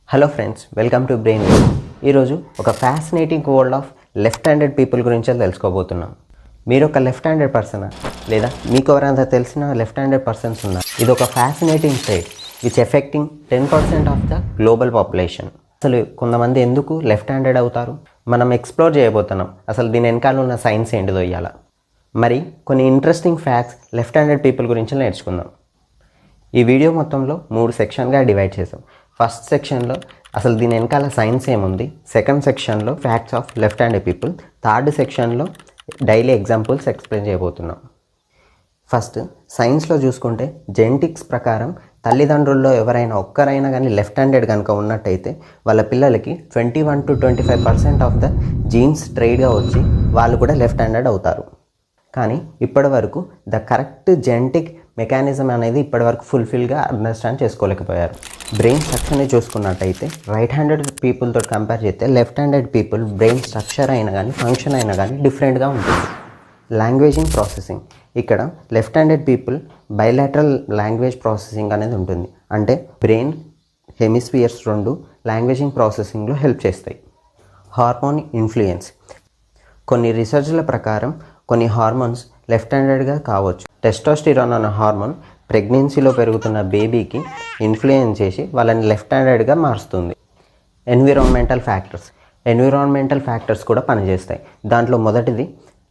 Hello friends, welcome to brain wave. ఈరోజు ఒక fascinating world of left handed people గురించి తెలుసుకోబోతున్నాం. మీరు ఒక లెఫ్ట్ హ్యాండెడ్ పర్సనా, లేదా మీకు ఎవరైనా తెలిసిన లెఫ్ట్ హ్యాండెడ్ పర్సన్స్ ఉన్నా? ఇది ఒక fascinating trait which effecting 10% of the global population. అసలు కొంతమంది ఎందుకు లెఫ్ట్ హ్యాండెడ్ అవుతారు మనం ఎక్స్ప్లోర్ చేయబోతున్నాం. అసలు దీని వెనకాల ఉన్న సైన్స్ ఏంటిదో ఇయ్యాల. మరి కొన్ని interesting facts left handed people గురించి నేర్చుకుందాం. ఈ వీడియో మొత్తంలో 3 సెక్షన్గా డివైడ్ చేసాం. ఫస్ట్ సెక్షన్లో అసలు దీని వెనకాల సైన్స్ ఏముంది, సెకండ్ సెక్షన్లో facts of left handed people, third సెక్షన్లో డైలీ ఎగ్జాంపుల్స్ ఎక్స్ప్లెయిన్ చేయబోతున్నాం. ఫస్ట్ సైన్స్లో చూసుకుంటే జెనెటిక్స్ ప్రకారం తల్లిదండ్రుల్లో ఎవరైనా ఒక్కరైనా కానీ లెఫ్ట్ హ్యాండెడ్ కనుక ఉన్నట్టయితే వాళ్ళ పిల్లలకి 21 to 25% ఆఫ్ ద జీన్స్ ట్రైడ్గా వచ్చి వాళ్ళు కూడా లెఫ్ట్ హ్యాండెడ్ అవుతారు. కానీ ఇప్పటి వరకు ద కరెక్ట్ జెనెటిక్ మెకానిజం అనేది ఇప్పటివరకు ఫుల్ఫిల్గా అండర్స్టాండ్ చేసుకోలేకపోయారు. బ్రెయిన్ స్ట్రక్చర్ని చూసుకున్నట్టయితే రైట్ హ్యాండెడ్ పీపుల్తో కంపేర్ చేస్తే left handed people brain structure అయినా కానీ ఫంక్షన్ అయినా కానీ డిఫరెంట్గా ఉంటుంది. లాంగ్వేజింగ్ ప్రాసెసింగ్, ఇక్కడ left handed people bilateral language processing అనేది ఉంటుంది. అంటే బ్రెయిన్ హెమిస్ఫియర్స్ రెండు లాంగ్వేజింగ్ ప్రాసెసింగ్లో హెల్ప్ చేస్తాయి. హార్మోన్ ఇన్ఫ్లుయెన్స్, కొన్ని రీసెర్చ్ల ప్రకారం కొన్ని హార్మోన్స్ లెఫ్ట్ హ్యాండెడ్గా కావచ్చు. టెస్టోస్టిరాన్ అనే హార్మోన్ ప్రెగ్నెన్సీలో పెరుగుతున్న బేబీకి ఇన్ఫ్లుయెన్స్ చేసి వాళ్ళని లెఫ్ట్ హ్యాండెడ్గా మారుస్తుంది. ఎన్విరాన్మెంటల్ ఫ్యాక్టర్స్ కూడా పనిచేస్తాయి. దాంట్లో మొదటిది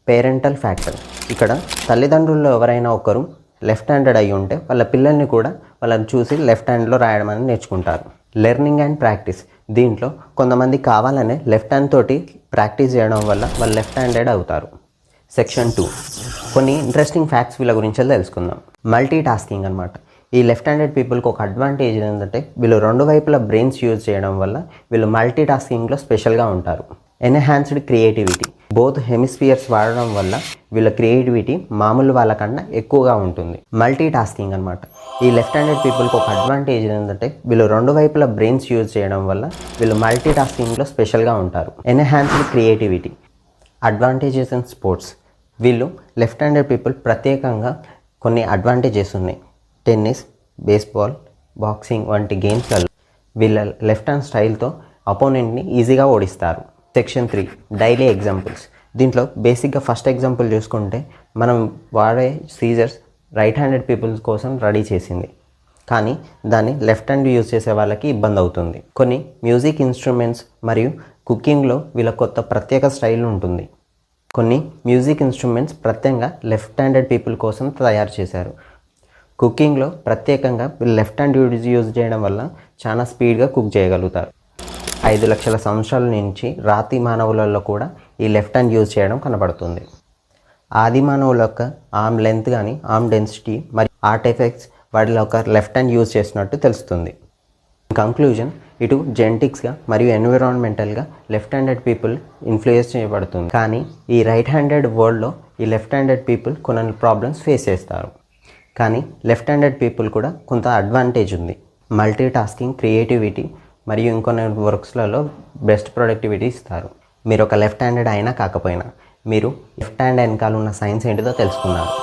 పేరెంటల్ ఫ్యాక్టర్. ఇక్కడ తల్లిదండ్రుల్లో ఎవరైనా ఒకరు లెఫ్ట్ హ్యాండెడ్ అయి ఉంటే వాళ్ళ పిల్లల్ని కూడా వాళ్ళని చూసి లెఫ్ట్ హ్యాండ్లో రాయడం అనేది నేర్చుకుంటారు. లెర్నింగ్ అండ్ ప్రాక్టీస్, దీంట్లో కొంతమంది కావాలనే లెఫ్ట్ హ్యాండ్ తోటి ప్రాక్టీస్ చేయడం వల్ల వాళ్ళు లెఫ్ట్ హ్యాండెడ్ అవుతారు. సెక్షన్ 2, కొన్ని ఇంట్రెస్టింగ్ ఫ్యాక్ట్స్ వీళ్ళ గురించి తెలుసుకుందాం. మల్టీ టాస్కింగ్ అనమాట. ఈ లెఫ్ట్ హ్యాండెడ్ పీపుల్కి ఒక అడ్వాంటేజ్ ఏంటంటే వీళ్ళు రెండు వైపుల బ్రెయిన్స్ యూజ్ చేయడం వల్ల వీళ్ళు మల్టీ టాస్కింగ్లో స్పెషల్గా ఉంటారు. ఎన్హాన్స్డ్ క్రియేటివిటీ, బోత్ హెమిస్ఫియర్స్ వాడడం వల్ల వీళ్ళ క్రియేటివిటీ మామూలు వాళ్ళకన్నా ఎక్కువగా ఉంటుంది. మల్టీ టాస్కింగ్ అనమాట. ఈ లెఫ్ట్ హ్యాండెడ్ పీపుల్కి ఒక అడ్వాంటేజ్ ఏంటంటే వీళ్ళు రెండు వైపుల బ్రెయిన్స్ యూజ్ చేయడం వల్ల వీళ్ళు మల్టీ టాస్కింగ్లో స్పెషల్గా ఉంటారు. Enhanced creativity. Advantages in sports, వీళ్ళు లెఫ్ట్ హ్యాండెడ్ పీపుల్ ప్రత్యేకంగా కొన్ని అడ్వాంటేజెస్ ఉన్నాయి. టెన్నిస్, బేస్బాల్, బాక్సింగ్ వంటి గేమ్స్లలో వీళ్ళ లెఫ్ట్ హ్యాండ్ స్టైల్తో అపోనెంట్ని ఈజీగా ఓడిస్తారు. Section 3, daily examples. దీంట్లో బేసిక్గా ఫస్ట్ ఎగ్జాంపుల్ చూసుకుంటే మనం వాడే సీజర్స్ రైట్ హ్యాండెడ్ పీపుల్స్ కోసం రెడీ చేసింది, కానీ దాన్ని లెఫ్ట్ హ్యాండ్ యూజ్ చేసే వాళ్ళకి ఇబ్బంది అవుతుంది. కొన్ని మ్యూజిక్ ఇన్స్ట్రుమెంట్స్ మరియు కుకింగ్లో వీళ్ళ కొత్త ప్రత్యేక స్టైల్ ఉంటుంది. కొన్ని మ్యూజిక్ ఇన్స్ట్రుమెంట్స్ ప్రత్యేకంగా లెఫ్ట్ హ్యాండెడ్ పీపుల్ కోసం తయారు చేశారు. కుకింగ్లో ప్రత్యేకంగా లెఫ్ట్ హ్యాండ్ యూజ్ చేయడం వల్ల చాలా స్పీడ్గా కుక్ చేయగలుగుతారు. 5 లక్షల సంవత్సరాల నుంచి రాతి మానవులలో కూడా ఈ లెఫ్ట్ హ్యాండ్ యూజ్ చేయడం కనబడుతుంది. ఆది మానవుల యొక్క ఆర్మ్ లెంత్ కానీ ఆర్మ్ డెన్సిటీ మరియు ఆర్ట్ ఎఫెక్ట్స్ వాటిలో ఒక లెఫ్ట్ హ్యాండ్ యూజ్ చేసినట్టు తెలుస్తుంది. కంక్లూజన్, ఇటు జెనెటిక్స్గా మరియు ఎన్విరాన్మెంటల్గా లెఫ్ట్ హ్యాండెడ్ పీపుల్ ఇన్ఫ్లుయెన్స్ చేయబడుతుంది. కానీ ఈ రైట్ హ్యాండెడ్ వరల్డ్లో ఈ లెఫ్ట్ హ్యాండెడ్ పీపుల్ కొన్ని ప్రాబ్లమ్స్ ఫేస్ చేస్తారు. కానీ లెఫ్ట్ హ్యాండెడ్ పీపుల్ కూడా కొంత అడ్వాంటేజ్ ఉంది. మల్టీ టాస్కింగ్, క్రియేటివిటీ మరియు ఇంకొన్ని వర్క్స్లలో బెస్ట్ ప్రొడక్టివిటీ ఇస్తారు. మీరు ఒక లెఫ్ట్ హ్యాండెడ్ అయినా కాకపోయినా మీరు లెఫ్ట్ హ్యాండ్ వెనకాల ఉన్న సైన్స్ ఏంటిదో తెలుసుకున్నారు.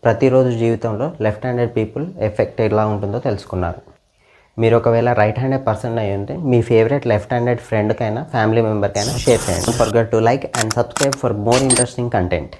ప్రతిరోజు జీవితంలో లెఫ్ట్ హ్యాండెడ్ పీపుల్ ఎఫెక్ట్ ఎలా ఉంటుందో తెలుసుకున్నారు. మీరు ఒకవేళ రైట్ హ్యాండెడ్ పర్సన్ అయి ఉంటే మీ ఫేవరెట్ లెఫ్ట్ హ్యాండెడ్ ఫ్రెండ్కైనా ఫ్యామిలీ మెంబర్కైనా షేర్ చేయండి. Don't forget to like and subscribe for more interesting content.